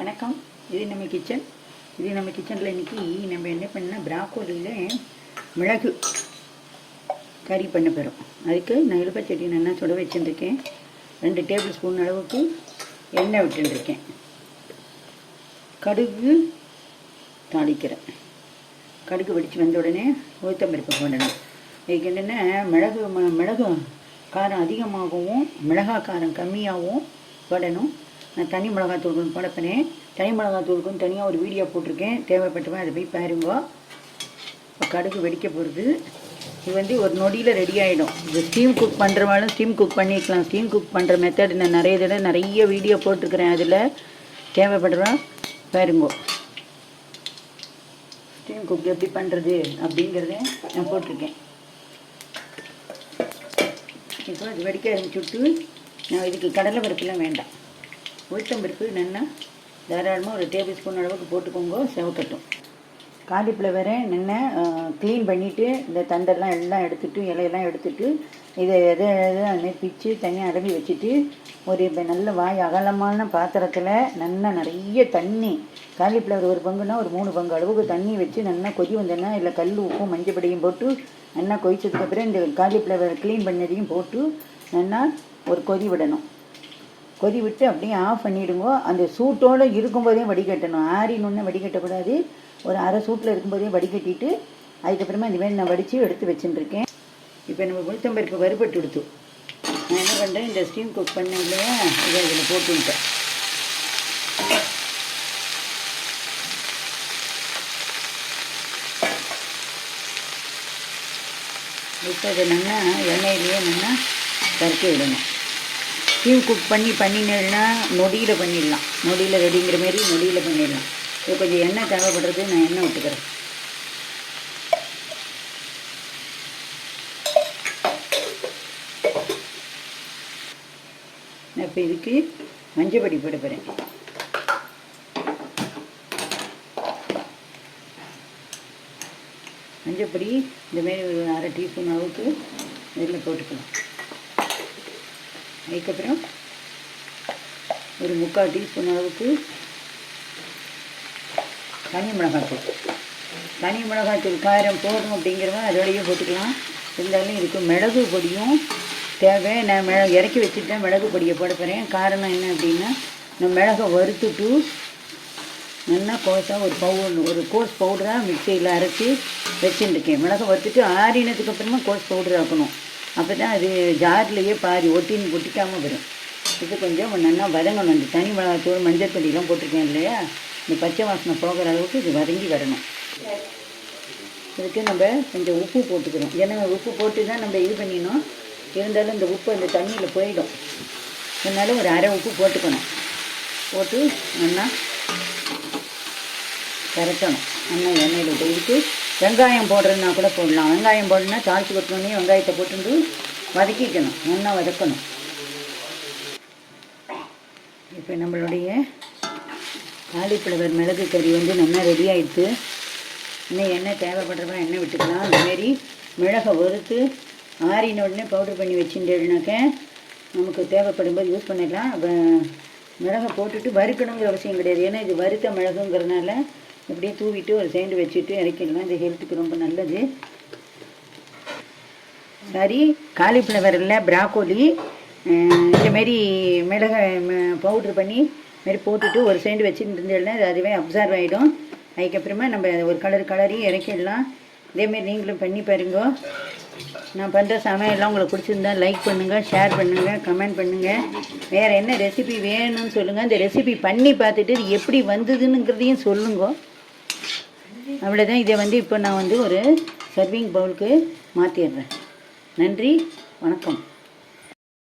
வணக்கம். இது நம்ம கிச்சன். இது நம்ம கிச்சனில் இன்றைக்கி நம்ம என்ன பண்ணால் ப்ராக்கோலியில் மிளகு கறி பண்ண போகிறோம். அதுக்கு நான் இழுப்பச்சட்டி நல்லா சுட வச்சுருக்கேன். 2 டேபிள் ஸ்பூன் அளவுக்கு எண்ணெய் விட்டுருக்கேன். கடுகு தாளிக்கிறேன். கடுகு வெடித்து வந்த உடனே உளுத்தம்பருப்பு போடணும். இதுக்கு என்னென்னா மிளகு காரம் அதிகமாகவும் மிளகாய் காரம் கம்மியாகவும் போடணும். நான் தனி மிளகாத்தூள் போடப்பேன். தனி மிளகாத்தூளுக்கும் தனியாக ஒரு வீடியோ போட்டிருக்கேன். தேவைப்பட்டவன் அதை போய் பாருங்க. இப்போ கடுகு வெடிக்க போகிறது. இது ஒரு நொடியில் ரெடி ஆகிடும். இது ஸ்டீம் குக் பண்ணுறவாலும் ஸ்டீம் குக் பண்ணிக்கலாம். ஸ்டீம் குக் பண்ணுற மெத்தட் நான் நிறைய வீடியோ போட்டிருக்கிறேன். அதில் தேவைப்படுறோம் பாருங்க. ஸ்டீம் குக் எப்படி பண்ணுறது அப்படிங்கிறத நான் போட்டிருக்கேன். இப்போ அது வெடிக்க ஆரம்பிச்சுட்டு நான் இதுக்கு கடலை பருப்புலாம் வேண்டாம். உளுத்தம்பருப்பு நல்லா தாராளமாக ஒரு டேபிள் ஸ்பூன் அளவுக்கு போட்டுக்கோங்க. செவக்கட்டும். காலிஃப்ளவரை நல்லா க்ளீன் பண்ணிவிட்டு இந்த தண்டெல்லாம் எல்லாம் எடுத்துகிட்டு இலையெல்லாம் எடுத்துகிட்டு இதை எதை பிச்சு தனியாக அடம்பி வச்சுட்டு ஒரு நல்ல வாய் அகலமான பாத்திரத்தில் நல்லா நிறைய தண்ணி, காலிஃப்ளவர் ஒரு பங்குனா ஒரு 3 பங்கு அளவுக்கு தண்ணி வச்சு நல்லா கொதி வந்தேன்னா இல்லை கல் உப்பும் மஞ்சப்படியும் போட்டு நல்லா கொதிச்சதுக்கப்புறம் இந்த காலிஃப்ளவர் க்ளீன் பண்ணதையும் போட்டு நல்லா ஒரு கொதி விடணும். கொதி விட்டு அப்படியே ஆஃப் பண்ணிவிடுங்க. அந்த சூட்டோடு இருக்கும்போதே வடிகட்டணும். ஆறினொன்னே வடிகட்டக்கூடாது. ஒரு அரை சூட்டில் இருக்கும்போதே வடிகட்டிட்டு அதுக்கப்புறமா இந்தமாதிரி நான் வடித்து எடுத்து வச்சுட்டுருக்கேன். இப்போ நம்ம உளுத்தம்பருப்பு வறுபட்டு எடுத்து நான் என்ன பண்ணுறேன், இந்த ஸ்டீம் குக் பண்ண இல்லையா இதை இதில் போட்டுவிட்டேன். இப்போ இதை நல்லா எண்ணெயிலேயே நல்லா கறக்கி விடணும். ஸ்டீம் குக் பண்ணினேன்னா நொடியில் பண்ணிடலாம். நொடியில் ரெடிங்கிற மாரி நொடியில் பண்ணிடலாம். இது கொஞ்சம் எண்ணெய் தேவைப்படுறது, நான் எண்ணெய் விட்டுக்கிறேன். நான் இப்போ இதுக்கு மஞ்சப்பொடி போட போகிறேன். மஞ்சப்பொடி இந்தமாரி ஒரு அரை டீஸ்பூன் அளவுக்கு இதில் போட்டுக்கலாம். அதுக்கப்புறம் ஒரு 3/4 டீஸ்பூன் அளவுக்கு தனி மிளகாத்தூள் காரம் போடணும் அப்படிங்கிறவங்க அதோடையும் போட்டுக்கலாம். இருந்தாலும் இதுக்கு மிளகு பொடியும் தேவை. நான் இறக்கி வச்சுட்டேன். மிளகு பொடியை போட போகிறேன். காரணம் என்ன அப்படின்னா, நான் மிளகை வறுத்துட்டு நல்லா கோஸாக ஒரு கோஸ் பவுடராக மிக்சியில் அரைச்சி வச்சுட்டுருக்கேன். மிளகை வறுத்துட்டு ஆறினதுக்கப்புறமா கோஸ் பவுடர் ஆக்கணும். அப்போ தான் அது ஜார்லேயே பாதி ஒட்டிக்காமல் வரும். இது கொஞ்சம் நல்லா வதங்கணும். இந்த தனி மிளகாத்தூள் மஞ்சள் பொடியெலாம் போட்டிருக்கேன் இல்லையா, இந்த பச்சை வாசனை போகிற அளவுக்கு இது வதங்கி வரணும். இதுக்கு நம்ம கொஞ்சம் உப்பு போட்டுக்கிறோம். ஏன்னா உப்பு போட்டு தான் நம்ம இது பண்ணிடணும். இருந்தாலும் இந்த உப்பு அந்த தண்ணியில் போயிடும். அதனால ஒரு அரை உப்பு போட்டுக்கணும். போட்டு நல்லா கரைக்கணும். நல்லா எண்ணெயில் விட்டு இதுக்கு வெங்காயம் போடுறதுனா கூட போடலாம். வெங்காயம் போடணுன்னா தாளித்து கொட்டணுன்னே வெங்காயத்தை போட்டு வதக்கிக்கணும். நல்லா வதக்கணும். இப்போ நம்மளுடைய காலிஃப்ளவர் மிளகு கறி நல்லா ரெடி ஆகிடுது. இன்னும் எண்ணெய் தேவைப்படுறவங்க எண்ணெய் விட்டுக்கலாம். அந்தமாரி மிளகை வறுத்து ஆறின உடனே பவுடர் பண்ணி வச்சுட்டேனாக்க நமக்கு தேவைப்படும்போது யூஸ் பண்ணிடலாம். அப்போ மிளகை போட்டுட்டு வறுக்கணுங்கிற அவசியம் கிடையாது. ஏன்னா இது வறுத்த மிளகுங்கிறதுனால இப்படியே தூவிட்டு ஒரு சைண்டு வச்சுட்டு இறக்கிடலாம். இது ஹெல்த்துக்கு ரொம்ப நல்லது. சரி, காலிஃப்ளவரில் ப்ராக்கோலி இந்தமாரி மிளகை பவுட்ரு பண்ணி மாரி போட்டுட்டு ஒரு சைண்டு வச்சுட்டு இருந்தேன்னா அதுவே அப்சர்வ் ஆகிடும். அதுக்கப்புறமா நம்ம ஒரு கலரி இறக்கிடலாம். இதேமாரி நீங்களும் பண்ணி பாருங்க. நான் பண்ணுற சமையல்லாம் உங்களுக்கு பிடிச்சிருந்தா லைக் பண்ணுங்கள், ஷேர் பண்ணுங்கள், கமெண்ட் பண்ணுங்கள். வேறு என்ன ரெசிபி வேணும்னு சொல்லுங்கள். அந்த ரெசிபி பண்ணி பார்த்துட்டு இது எப்படி வந்ததுங்கிறதையும் சொல்லுங்க. அவ்வளோதான். இதை இப்போ நான் ஒரு சர்விங் பவுலுக்கு மாற்றிடுறேன். நன்றி, வணக்கம்.